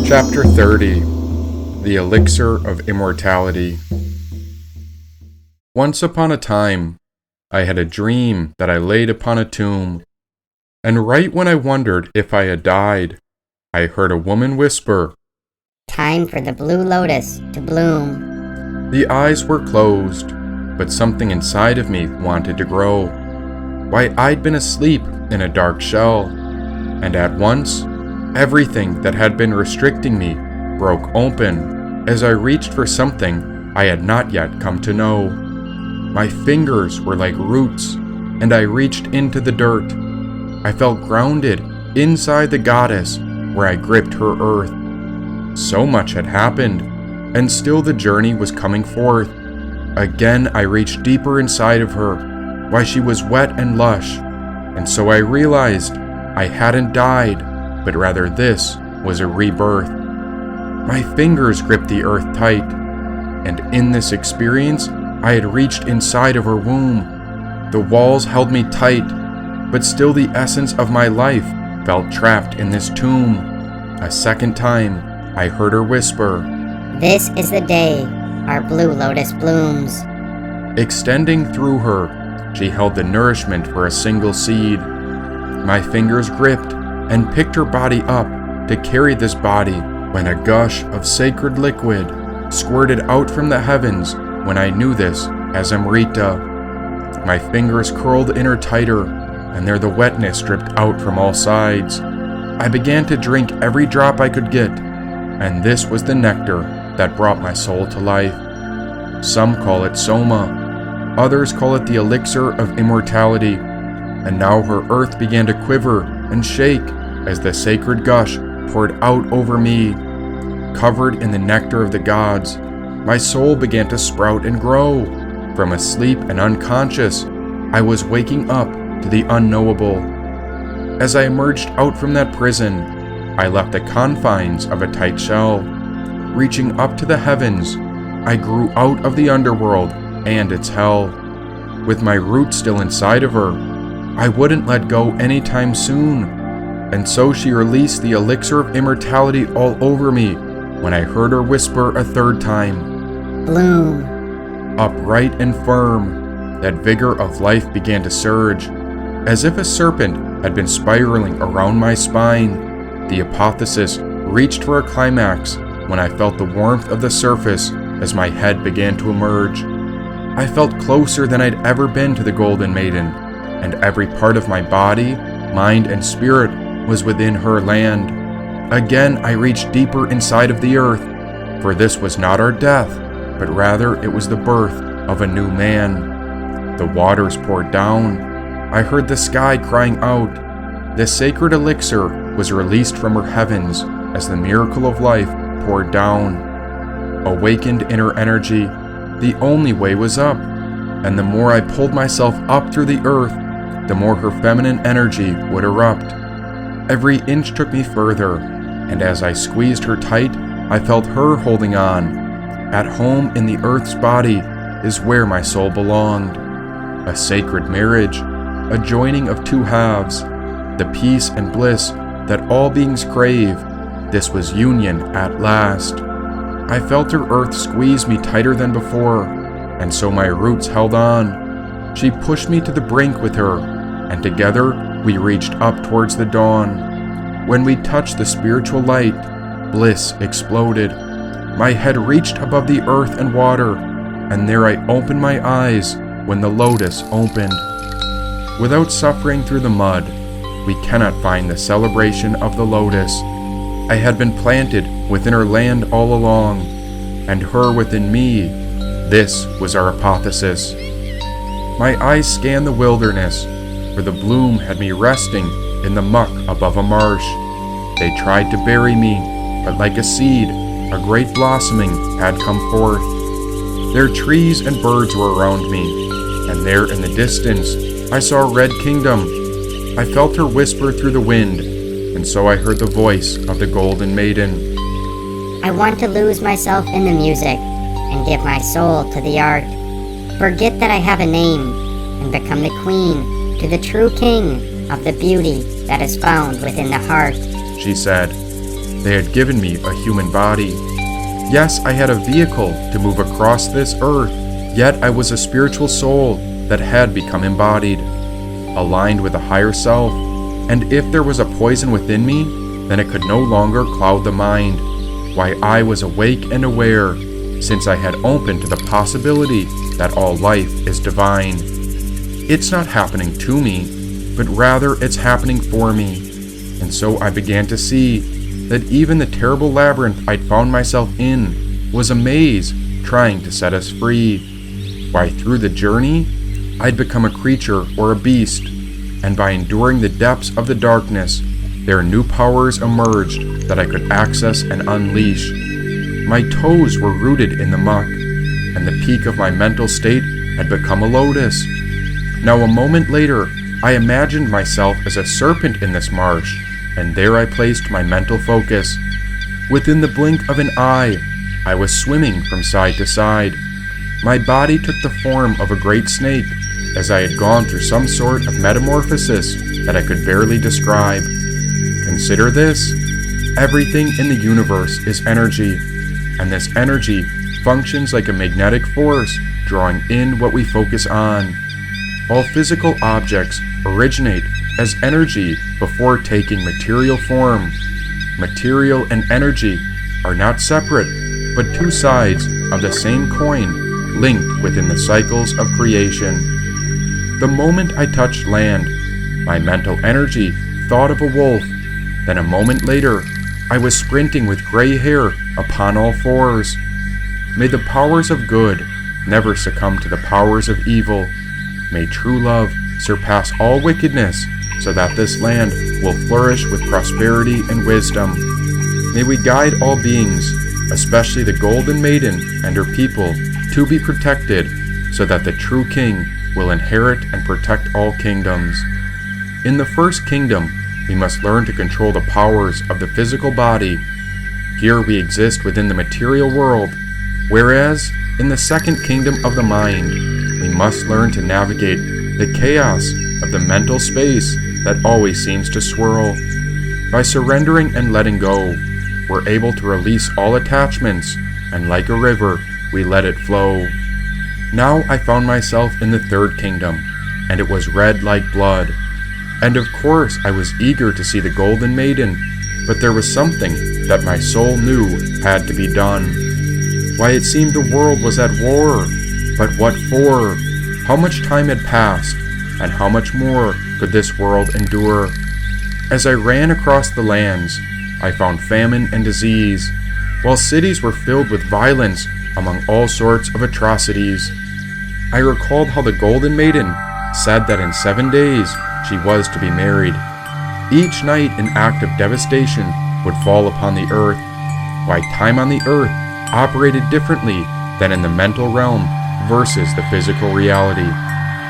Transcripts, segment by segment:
Chapter 30. The Elixir of Immortality. Once upon a time, I had a dream that I laid upon a tomb, and right when I wondered if I had died, I heard a woman whisper, "Time for the blue lotus to bloom." The eyes were closed, but something inside of me wanted to grow. Why, I'd been asleep in a dark shell, and at once, everything that had been restricting me broke open as I reached for something I had not yet come to know. My fingers were like roots, and I reached into the dirt. I felt grounded inside the goddess where I gripped her earth. So much had happened, and still the journey was coming forth. Again I reached deeper inside of her, why she was wet and lush, and so I realized I hadn't died, but rather this was a rebirth. My fingers gripped the earth tight, and in this experience, I had reached inside of her womb. The walls held me tight, but still the essence of my life felt trapped in this tomb. A second time, I heard her whisper, "This is the day our blue lotus blooms." Extending through her, she held the nourishment for a single seed. My fingers gripped and picked her body up to carry this body when a gush of sacred liquid squirted out from the heavens when I knew this as Amrita. My fingers curled in her tighter, and there the wetness dripped out from all sides. I began to drink every drop I could get, and this was the nectar that brought my soul to life. Some call it Soma, others call it the Elixir of Immortality, and now her earth began to quiver and shake as the sacred gush poured out over me. Covered in the nectar of the gods, my soul began to sprout and grow. From asleep and unconscious, I was waking up to the unknowable. As I emerged out from that prison, I left the confines of a tight shell. Reaching up to the heavens, I grew out of the underworld and its hell. With my roots still inside of her, I wouldn't let go anytime soon, and so she released the elixir of immortality all over me when I heard her whisper a third time, "Bloom." Upright and firm, that vigor of life began to surge, as if a serpent had been spiraling around my spine. The apotheosis reached for a climax when I felt the warmth of the surface as my head began to emerge. I felt closer than I'd ever been to the Golden Maiden, and every part of my body, mind, and spirit was within her land. Again, I reached deeper inside of the earth, for this was not our death, but rather it was the birth of a new man. The waters poured down. I heard the sky crying out. The sacred elixir was released from her heavens as the miracle of life poured down. Awakened in her energy, the only way was up, and the more I pulled myself up through the earth, the more her feminine energy would erupt. Every inch took me further, and as I squeezed her tight, I felt her holding on. At home in the earth's body is where my soul belonged. A sacred marriage, a joining of two halves, the peace and bliss that all beings crave. This was union at last. I felt her earth squeeze me tighter than before, and so my roots held on. She pushed me to the brink with her, and together we reached up towards the dawn. When we touched the spiritual light, bliss exploded. My head reached above the earth and water, and there I opened my eyes when the lotus opened. Without suffering through the mud, we cannot find the celebration of the lotus. I had been planted within her land all along, and her within me. This was our apotheosis. My eyes scanned the wilderness, for the bloom had me resting in the muck above a marsh. They tried to bury me, but like a seed, a great blossoming had come forth. Their trees and birds were around me, and there in the distance I saw a red kingdom. I felt her whisper through the wind, and so I heard the voice of the Golden Maiden. "I want to lose myself in the music and give my soul to the art. Forget that I have a name and become the queen to the true king of the beauty that is found within the heart." She said, they had given me a human body. Yes, I had a vehicle to move across this earth, yet I was a spiritual soul that had become embodied, aligned with a higher self, and if there was a poison within me, then it could no longer cloud the mind. Why, I was awake and aware, since I had opened to the possibility that all life is divine. It's not happening to me, but rather it's happening for me. And so I began to see that even the terrible labyrinth I'd found myself in was a maze trying to set us free. Why, through the journey, I'd become a creature or a beast, and by enduring the depths of the darkness, there new powers emerged that I could access and unleash. My toes were rooted in the muck, and the peak of my mental state had become a lotus. Now a moment later, I imagined myself as a serpent in this marsh, and there I placed my mental focus. Within the blink of an eye, I was swimming from side to side. My body took the form of a great snake, as I had gone through some sort of metamorphosis that I could barely describe. Consider this: everything in the universe is energy, and this energy functions like a magnetic force, drawing in what we focus on. All physical objects originate as energy before taking material form. Material and energy are not separate, but two sides of the same coin, linked within the cycles of creation. The moment I touched land, my mental energy thought of a wolf. Then a moment later, I was sprinting with gray hair upon all fours. May the powers of good never succumb to the powers of evil. May true love surpass all wickedness, so that this land will flourish with prosperity and wisdom. May we guide all beings, especially the Golden Maiden and her people, to be protected, so that the true king will inherit and protect all kingdoms. In the first kingdom, we must learn to control the powers of the physical body. Here we exist within the material world, whereas in the second kingdom of the mind, we must learn to navigate the chaos of the mental space that always seems to swirl. By surrendering and letting go, we're able to release all attachments, and like a river, we let it flow. Now I found myself in the third kingdom, and it was red like blood. And of course I was eager to see the Golden Maiden, but there was something that my soul knew had to be done. Why, it seemed the world was at war. But what for? How much time had passed, and how much more could this world endure? As I ran across the lands, I found famine and disease, while cities were filled with violence among all sorts of atrocities. I recalled how the Golden Maiden said that in 7 days she was to be married. Each night an act of devastation would fall upon the earth. Why, time on the earth operated differently than in the mental realm versus the physical reality.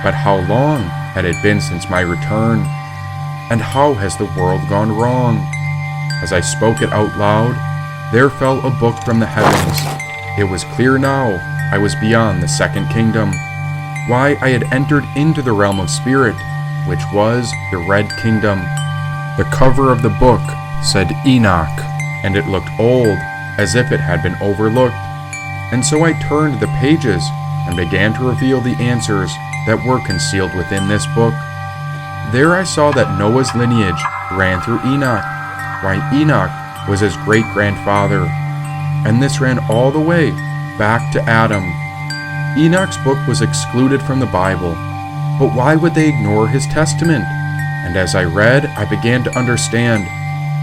But how long had it been since my return? And how has the world gone wrong? As I spoke it out loud, there fell a book from the heavens. It was clear now I was beyond the second kingdom. Why, I had entered into the realm of spirit, which was the Red Kingdom. The cover of the book said Enoch, and it looked old, as if it had been overlooked. And so I turned the pages and began to reveal the answers that were concealed within this book. There I saw that Noah's lineage ran through Enoch. Why, Enoch was his great-grandfather, and this ran all the way back to Adam. Enoch's book was excluded from the Bible, but why would they ignore his testament? And as I read, I began to understand.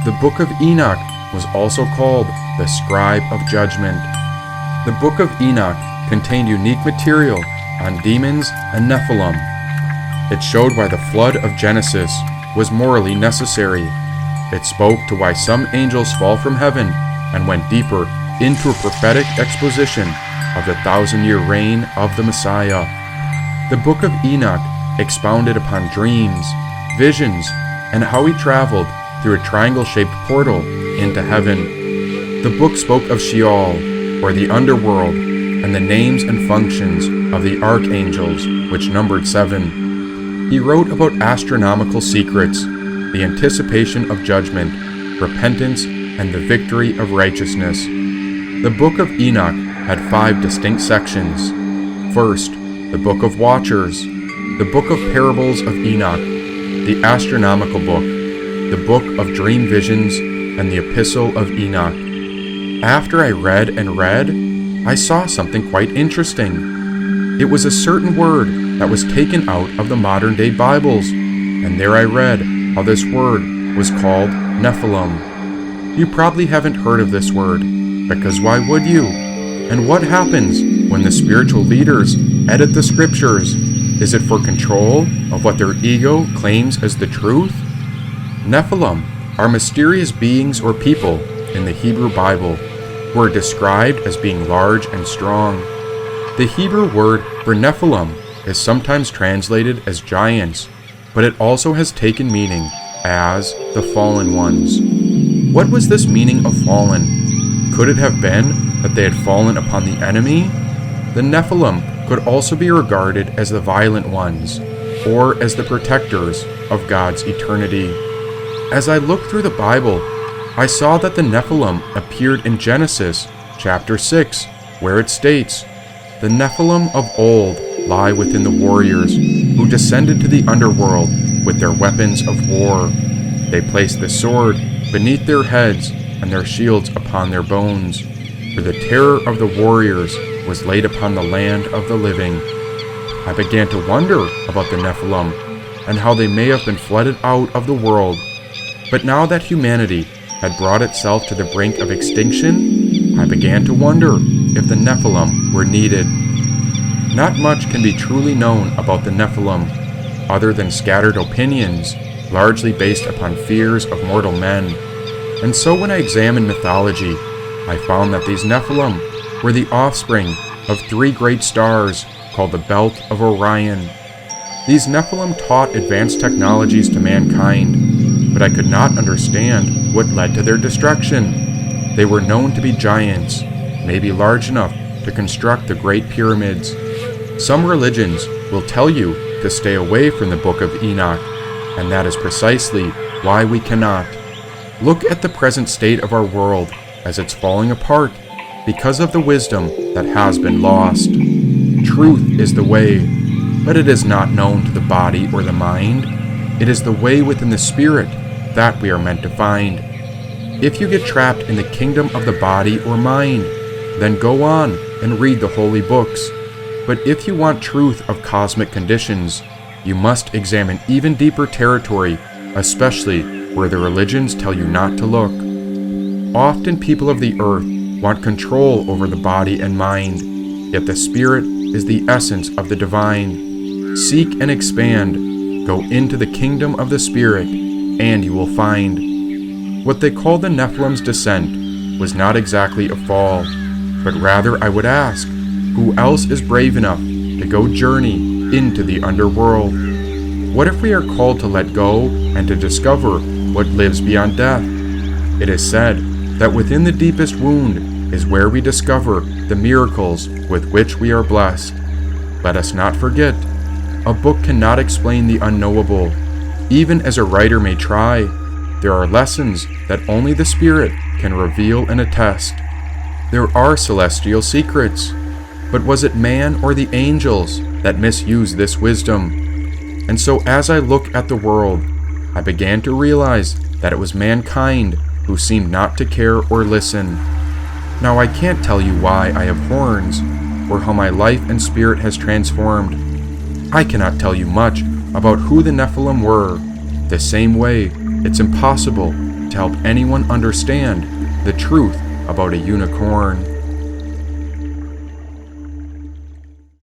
The book of Enoch was also called the Scribe of Judgment. The book of Enoch contained unique material on demons and Nephilim. It showed why the flood of Genesis was morally necessary. It spoke to why some angels fall from heaven and went deeper into a prophetic exposition of the 1,000-year reign of the Messiah. The book of Enoch expounded upon dreams, visions, and how he traveled through a triangle-shaped portal into heaven. The book spoke of Sheol, or the underworld, and the names and functions of the archangels, which numbered 7. He wrote about astronomical secrets, the anticipation of judgment, repentance, and the victory of righteousness. The book of Enoch had 5 distinct sections. First, the book of Watchers, the book of Parables of Enoch, the astronomical book, the book of dream visions, and the epistle of Enoch. After I read and read, I saw something quite interesting. It was a certain word that was taken out of the modern-day Bibles, and there I read how this word was called Nephilim. You probably haven't heard of this word, because why would you? And what happens when the spiritual leaders edit the scriptures? Is it for control of what their ego claims as the truth? Nephilim are mysterious beings or people in the Hebrew Bible who are described as being large and strong. The Hebrew word for Nephilim is sometimes translated as giants, but it also has taken meaning as the fallen ones. What was this meaning of fallen? Could it have been that they had fallen upon the enemy? The Nephilim could also be regarded as the violent ones, or as the protectors of God's eternity. As I looked through the Bible, I saw that the Nephilim appeared in Genesis chapter 6, where it states, "The Nephilim of old lie within the warriors who descended to the underworld with their weapons of war. They placed the sword beneath their heads and their shields upon their bones, for the terror of the warriors was laid upon the land of the living." I began to wonder about the Nephilim and how they may have been flooded out of the world. But now that humanity had brought itself to the brink of extinction, I began to wonder if the Nephilim were needed. Not much can be truly known about the Nephilim, other than scattered opinions, largely based upon fears of mortal men. And so when I examined mythology, I found that these Nephilim were the offspring of 3 great stars called the Belt of Orion. These Nephilim taught advanced technologies to mankind, but I could not understand what led to their destruction. They were known to be giants, maybe large enough to construct the Great Pyramids. Some religions will tell you to stay away from the Book of Enoch, and that is precisely why we cannot. Look at the present state of our world as it's falling apart because of the wisdom that has been lost. Truth is the way, but it is not known to the body or the mind. It is the way within the spirit that we are meant to find. If you get trapped in the kingdom of the body or mind, then go on and read the holy books. But if you want truth of cosmic conditions, you must examine even deeper territory, especially where the religions tell you not to look. Often people of the earth want control over the body and mind, yet the spirit is the essence of the divine. Seek and expand. Go into the kingdom of the spirit, and you will find. What they call the Nephilim's descent was not exactly a fall, but rather I would ask, who else is brave enough to go journey into the underworld? What if we are called to let go and to discover what lives beyond death? It is said that within the deepest wound is where we discover the miracles with which we are blessed. Let us not forget, a book cannot explain the unknowable. Even as a writer may try, there are lessons that only the Spirit can reveal and attest. There are celestial secrets, but was it man or the angels that misused this wisdom? And so as I look at the world, I began to realize that it was mankind who seemed not to care or listen. Now I can't tell you why I have horns, or how my life and spirit has transformed. I cannot tell you much about who the Nephilim were. The same way, it's impossible to help anyone understand the truth about a unicorn.